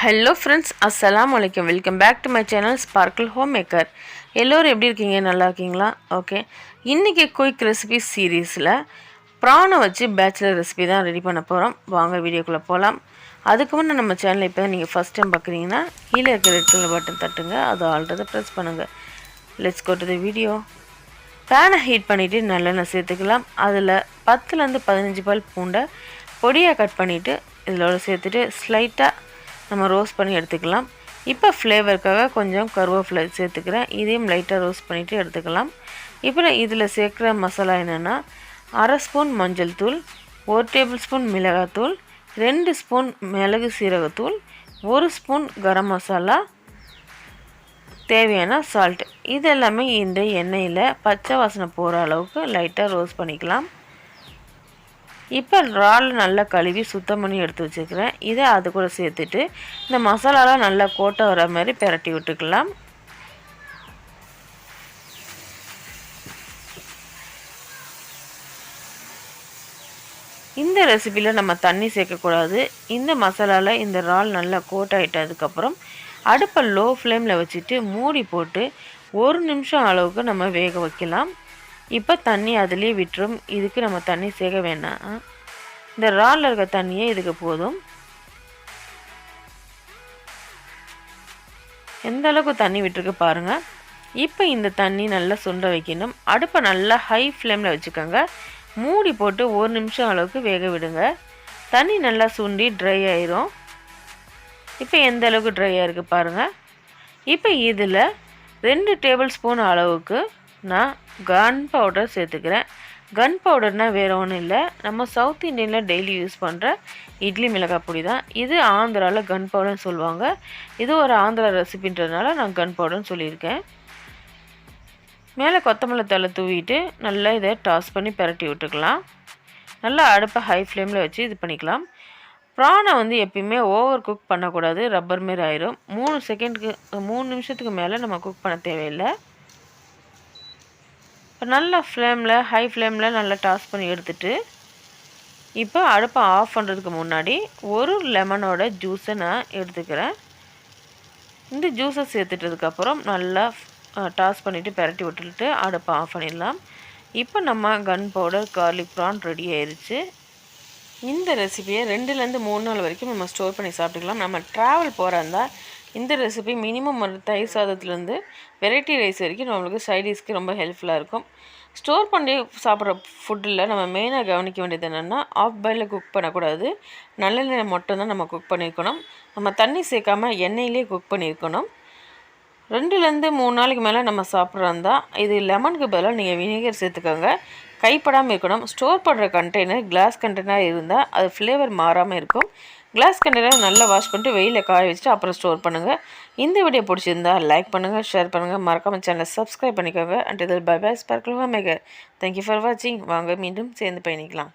Hello friends, அஸ்ஸலாமு அலைக்கும். Welcome back to my channel Sparkle Homemaker. எல்லோரும் எப்படி இருக்கீங்க? நல்லா இருக்கீங்களா? ஓகே, இன்றைக்கி குயிக் ரெசிபி சீரீஸில் ப்ரானை வச்சு பேச்சுலர் ரெசிபி தான் ரெடி பண்ண போகிறோம். வாங்க வீடியோக்குள்ளே போகலாம். அதுக்கு முன்னே நம்ம சேனலை இப்போ தான் நீங்கள் ஃபஸ்ட் டைம் பார்க்குறீங்கன்னா கீழே இருக்கிற ரெட் கலர் பட்டன் தட்டுங்க, அது ஆல்ரெடி ப்ரெஸ் பண்ணுங்கள். Let's go to the video. பேனை ஹீட் பண்ணிவிட்டு நல்லெண்ணெய் சேர்த்துக்கலாம். அதில் 10லேருந்து 15 பல் பூண்டை பொடியாக கட் பண்ணிவிட்டு இதோட சேர்த்துட்டு ஸ்லைட்டாக நம்ம ரோஸ்ட் பண்ணி எடுத்துக்கலாம். இப்போ ஃப்ளேவருக்காக கொஞ்சம் கருவேப்பிலை சேர்த்துக்கிறேன். இதையும் லைட்டாக ரோஸ்ட் பண்ணிவிட்டு எடுத்துக்கலாம். இப்போ நான் இதில் சேர்க்குற மசாலா என்னென்னா 1/2 ஸ்பூன் மஞ்சள் தூள், 1 டேபிள் ஸ்பூன் மிளகாத்தூள், 2 ஸ்பூன் மிளகு சீரகத்தூள், 1 ஸ்பூன் கரம் மசாலா, தேவையான சால்ட். இது எல்லாமே இந்த எண்ணெயில் பச்சை வாசனை போகிற அளவுக்கு லைட்டாக ரோஸ்ட் பண்ணிக்கலாம். இப்போ இறால் நல்லா கழுவி சுத்தம் பண்ணி எடுத்து வச்சுக்கிறேன். இதை அது கூட சேர்த்துட்டு இந்த மசாலாலாம் நல்லா கோட்டை வர மாதிரி பிரட்டி விட்டுக்கலாம். இந்த ரெசிபியில் நம்ம தண்ணி சேர்க்கக்கூடாது. இந்த மசாலாவில் இந்த இறால் நல்லா கோட் ஆகிட்டதுக்கப்புறம் அடுப்பை லோ ஃப்ளேமில் வச்சுட்டு மூடி போட்டு 1 நிமிஷம் அளவுக்கு நம்ம வேக வைக்கலாம். இப்போ தண்ணி அதுலேயே விட்டுரும். இதுக்கு நம்ம தண்ணி சேர்க்க வேண்டாம். இந்த இறாலில் இருக்க தண்ணியே இதுக்கு போதும். எந்த அளவுக்கு தண்ணி விட்டுருக்கு பாருங்கள். இப்போ இந்த தண்ணி நல்லா சுண்ட வைக்கணும். அடுப்பை நல்லா ஹை ஃப்ளேமில் வச்சுக்கோங்க. மூடி போட்டு 1 நிமிஷம் அளவுக்கு வேக விடுங்க. தண்ணி நல்லா சுண்டி ட்ரை ஆயிரும். இப்போ எந்த அளவுக்கு ட்ரை ஆகிருக்கு பாருங்கள். இப்போ இதில் 2 டேபிள் ஸ்பூன் அளவுக்கு நான் கன் பவுடர் சேர்த்துக்கிறேன். கன் பவுடர்னால் வேறு ஒன்றும் இல்லை, நம்ம சவுத் இண்டியனில் டெய்லி யூஸ் பண்ணுற இட்லி மிளகாய் பொடி தான். இது ஆந்திராவில் கன் பவுடர்னு சொல்லுவாங்க. இது ஒரு ஆந்திரா ரெசிபின்றதுனால நான் கன் பவுடர்னு சொல்லியிருக்கேன். மேலே கொத்தமல்லி தழை தூவிட்டு நல்லா இதை டாஸ் பண்ணி பிரட்டி விட்டுக்கலாம். நல்லா அடுப்பை ஹை ஃப்ளேமில் வச்சு இது பண்ணிக்கலாம். ப்ரானை எப்பயுமே ஓவர் குக் பண்ணக்கூடாது, ரப்பர் மாரி ஆயிரும். 3 நிமிஷத்துக்கு மேலே நம்ம குக் பண்ண தேவையில்லை. இப்போ நல்ல ஃப்ளேமில் ஹை ஃப்ளேமில் நல்லா டாஸ் பண்ணி எடுத்துகிட்டு இப்போ அடுப்பை ஆஃப் பண்ணுறதுக்கு முன்னாடி ஒரு லெமனோட ஜூஸை நான் எடுத்துக்கிறேன். இந்த ஜூஸை சேர்த்துட்டதுக்கப்புறம் நல்லா டாஸ் பண்ணிவிட்டு பிரட்டி விட்டுட்டு அடுப்பை ஆஃப் பண்ணிடலாம். இப்போ நம்ம gun powder garlic prawn ready ஆயிடுச்சு. இந்த ரெசிபியை 2லேருந்து 3 நாள் வரைக்கும் நம்ம ஸ்டோர் பண்ணி சாப்பிட்டுக்கலாம். நம்ம ட்ராவல் போகிறதா இந்த ரெசிபி மினிமம் ஒரு தயிர் சாதத்துலேருந்து வெரைட்டி ரைஸ் வரைக்கும் நம்மளுக்கு சைடிஷ்க்கு ரொம்ப ஹெல்ப்ஃபுல்லாக இருக்கும். ஸ்டோர் பண்ணி சாப்பிட்ற ஃபுட்டில் நம்ம மெயினாக கவனிக்க வேண்டியது என்னென்னா ஆஃப் பாயிலில் குக் பண்ணக்கூடாது. நல்லெண்ணெய் மட்டும்தான் நம்ம குக் பண்ணியிருக்கணும். நம்ம தண்ணி சேர்க்காமல் எண்ணெயிலே குக் பண்ணியிருக்கணும். 2லேருந்து 3 நாளைக்கு மேலே நம்ம சாப்பிட்றதா இது லெமனுக்கு பதிலாக நீங்கள் வினிகர் சேர்த்துக்கோங்க. கைப்படாமல் இருக்கணும். ஸ்டோர் பண்ணுற கண்டெய்னர் கிளாஸ் கண்டெய்னர் இருந்தால் அது ஃப்ளேவர் மாறாமல் இருக்கும். கிளாஸ் கண்டெய்னர் நல்லா வாஷ் பண்ணிட்டு வெயிலில் காய வச்சுட்டு அப்புறம் ஸ்டோர் பண்ணுங்கள். இந்த வீடியோ பிடிச்சிருந்தா லைக் பண்ணுங்கள், ஷேர் பண்ணுங்கள், மறக்காமல் சேனலை சப்ஸ்கிரைப் பண்ணிக்கோங்க. அண்ட் இதில் bye bye Sparkle Homemaker. Thank you for வாட்சிங். வாங்க மீண்டும் சேர்ந்து பயணிக்கலாம்.